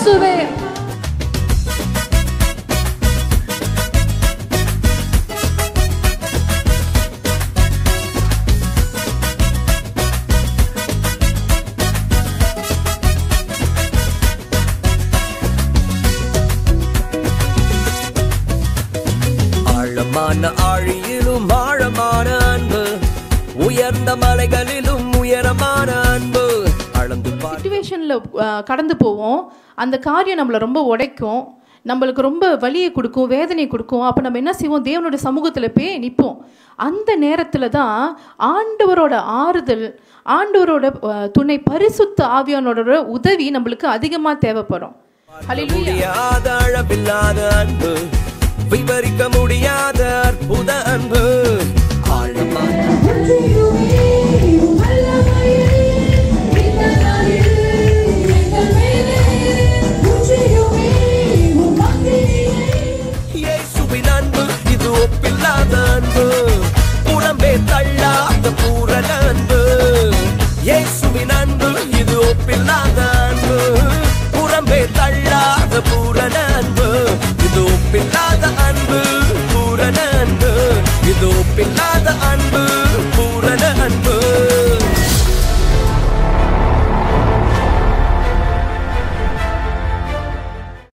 இயேசுவே. ஆழமான ஆழியிலும் ஆழமான அன்பு, உயர்ந்த மலைகளிலும் உயரமான அன்பு. சிச்சுவேஷன்ல கடந்து போவோம். அந்த காரியம் நம்மளை ரொம்ப உடைக்கும், நம்மளுக்கு ரொம்ப வலியை கொடுக்கும், வேதனையை கொடுக்கும். அப்போ நம்ம என்ன செய்வோம்? தேவனோட சமூகத்தில் போய் நிற்போம். அந்த நேரத்தில் தான் ஆண்டவரோட ஆறுதல், ஆண்டவரோட துணை, பரிசுத்த ஆவியானோட உதவி நம்மளுக்கு அதிகமாக தேவைப்படும். முடியாத அளவில்லாத அன்பு, விவரிக்க முடியாத அற்புத அன்பு. இயேசுவின் அன்பு இது ஒப்பில்லாத அன்பு, புறம்பே தள்ளாத பூரண அன்பு. இயேசுவின் அன்பு இது ஒப்பில்லாத அன்பு, புறம்பே தள்ளாத பூரண அன்பு. இது ஒப்பில்லாத அன்பு, பூரண அன்பு. இது ஒப்பில்லாத அன்பு,